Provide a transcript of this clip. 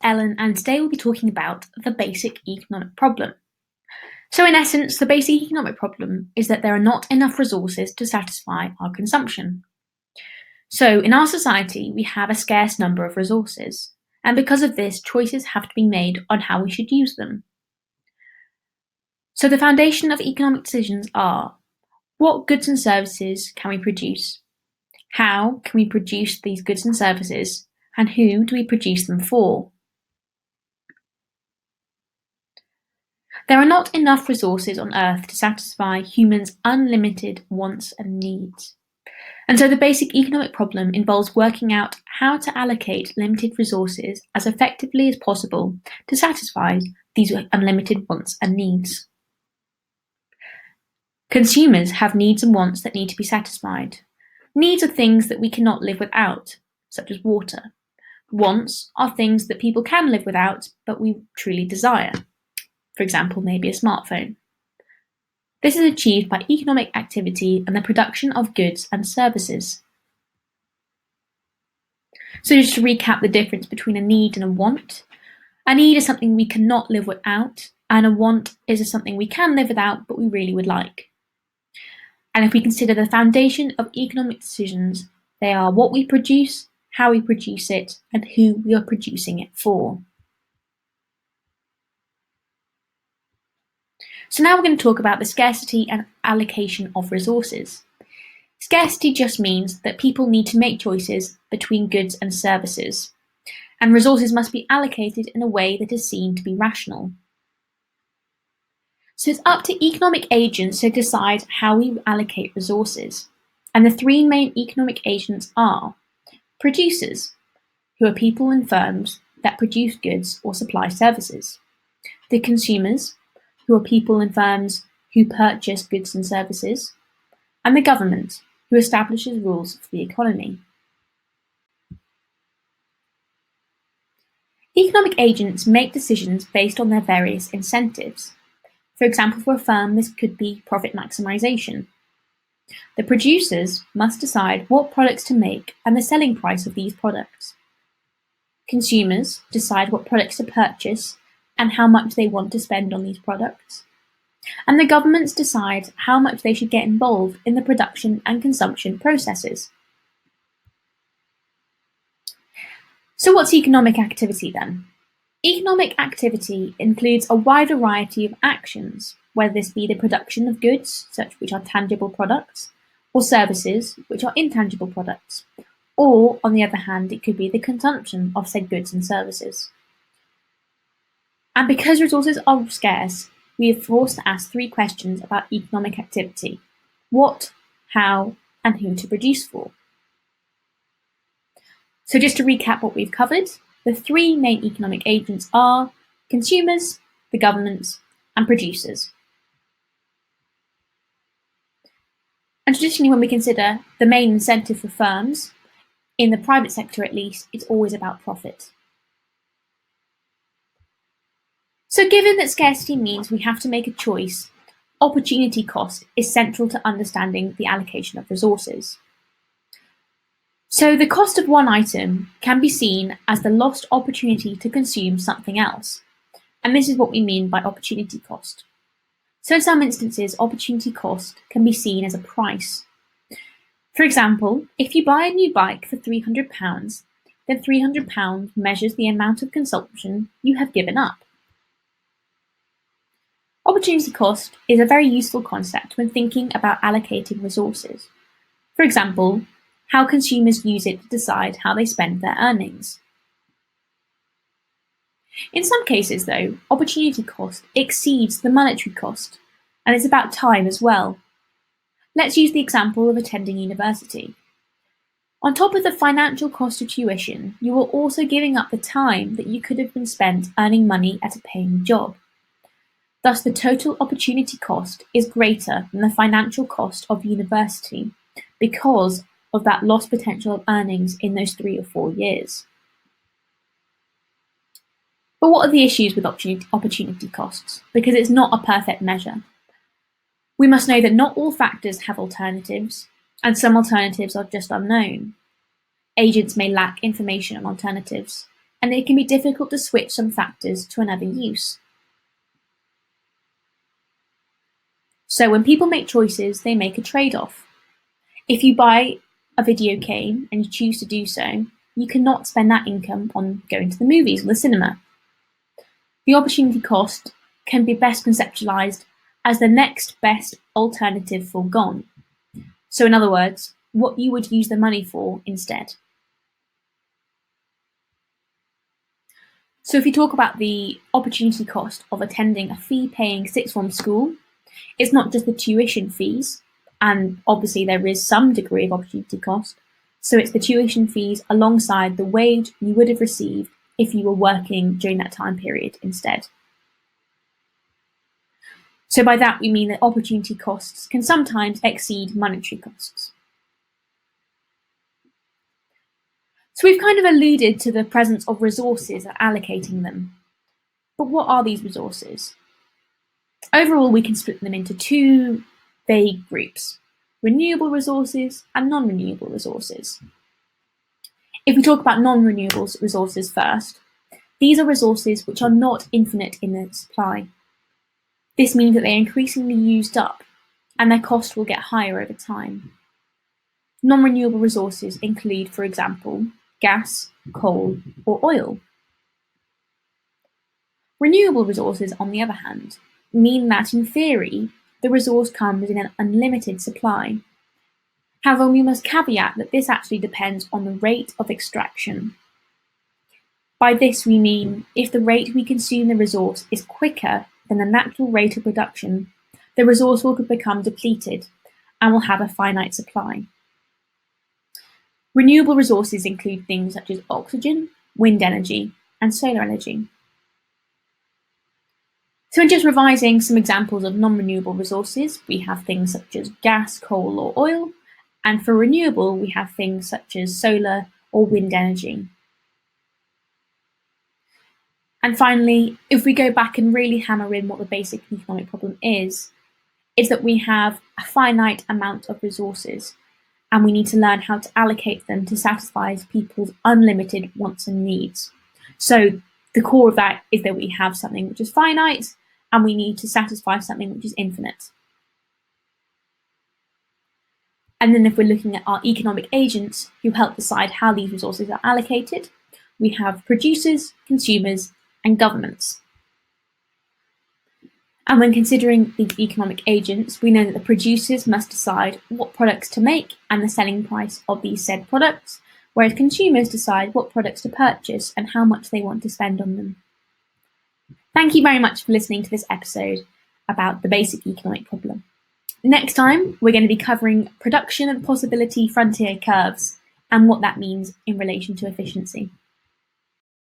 Ellen, and today we'll be talking about the basic economic problem. So in essence, the basic economic problem is that there are not enough resources to satisfy our consumption. So in our society, we have a scarce number of resources, and because of this, choices have to be made on how we should use them. So the foundation of economic decisions are: what goods and services can we produce? How can we produce these goods and services? And who do we produce them for? There are not enough resources on Earth to satisfy humans' unlimited wants and needs. And so the basic economic problem involves working out how to allocate limited resources as effectively as possible to satisfy these unlimited wants and needs. Consumers have needs and wants that need to be satisfied. Needs are things that we cannot live without, such as water. Wants are things that people can live without, but we truly desire. For example, maybe a smartphone. This is achieved by economic activity and the production of goods and services. So just to recap the difference between a need and a want. A need is something we cannot live without, and a want is something we can live without, but we really would like. And if we consider the foundation of economic decisions, they are what we produce, how we produce it, and who we are producing it for. So now we're going to talk about the scarcity and allocation of resources. Scarcity just means that people need to make choices between goods and services, and resources must be allocated in a way that is seen to be rational. So it's up to economic agents to decide how we allocate resources, and the three main economic agents are producers, who are people and firms that produce goods or supply services, the consumers, who are people and firms who purchase goods and services, and the government, who establishes rules for the economy. Economic agents make decisions based on their various incentives. For example, for a firm, this could be profit maximization. The producers must decide what products to make and the selling price of these products. Consumers decide what products to purchase and how much they want to spend on these products. And the governments decide how much they should get involved in the production and consumption processes. So what's economic activity then? Economic activity includes a wide variety of actions, whether this be the production of goods, such which are tangible products, or services, which are intangible products, or, on the other hand, it could be the consumption of said goods and services. And because resources are scarce, we are forced to ask three questions about economic activity: what, how, and who to produce for. So just to recap what we've covered, the three main economic agents are consumers, the governments, and producers. And traditionally, when we consider the main incentive for firms, in the private sector at least, it's always about profit. So given that scarcity means we have to make a choice, opportunity cost is central to understanding the allocation of resources. So the cost of one item can be seen as the lost opportunity to consume something else. And this is what we mean by opportunity cost. So in some instances, opportunity cost can be seen as a price. For example, if you buy a new bike for £300, then £300 measures the amount of consumption you have given up. Opportunity cost is a very useful concept when thinking about allocating resources. For example, how consumers use it to decide how they spend their earnings. In some cases, though, opportunity cost exceeds the monetary cost, and it's about time as well. Let's use the example of attending university. On top of the financial cost of tuition, you are also giving up the time that you could have been spent earning money at a paying job. Thus, the total opportunity cost is greater than the financial cost of university because of that lost potential of earnings in those 3 or 4 years. But what are the issues with opportunity costs? Because it's not a perfect measure. We must know that not all factors have alternatives, and some alternatives are just unknown. Agents may lack information on alternatives, and it can be difficult to switch some factors to another use. So when people make choices, they make a trade-off. If you buy a video game and you choose to do so, you cannot spend that income on going to the movies or the cinema. The opportunity cost can be best conceptualized as the next best alternative foregone. So in other words, what you would use the money for instead. So if you talk about the opportunity cost of attending a fee-paying sixth form school, it's not just the tuition fees, and obviously there is some degree of opportunity cost, so it's the tuition fees alongside the wage you would have received if you were working during that time period instead. So by that we mean that opportunity costs can sometimes exceed monetary costs. So we've kind of alluded to the presence of resources and allocating them. But what are these resources? Overall, we can split them into two vague groups: renewable resources and non-renewable resources. If we talk about non-renewable resources first, these are resources which are not infinite in their supply. This means that they are increasingly used up, and their cost will get higher over time. Non-renewable resources include, for example, gas, coal, or oil. Renewable resources, on the other hand, mean that, in theory, the resource comes in an unlimited supply. However, we must caveat that this actually depends on the rate of extraction. By this we mean, if the rate we consume the resource is quicker than the natural rate of production, the resource will become depleted and will have a finite supply. Renewable resources include things such as oxygen, wind energy, and solar energy. So in just revising some examples of non-renewable resources, we have things such as gas, coal, or oil, and for renewable, we have things such as solar or wind energy. And finally, if we go back and really hammer in what the basic economic problem is that we have a finite amount of resources, and we need to learn how to allocate them to satisfy people's unlimited wants and needs. So the core of that is that we have something which is finite, and we need to satisfy something which is infinite. And then if we're looking at our economic agents who help decide how these resources are allocated, we have producers, consumers, and governments. And when considering these economic agents, we know that the producers must decide what products to make and the selling price of these said products, whereas consumers decide what products to purchase and how much they want to spend on them. Thank you very much for listening to this episode about the basic economic problem. Next time, we're going to be covering production and possibility frontier curves and what that means in relation to efficiency.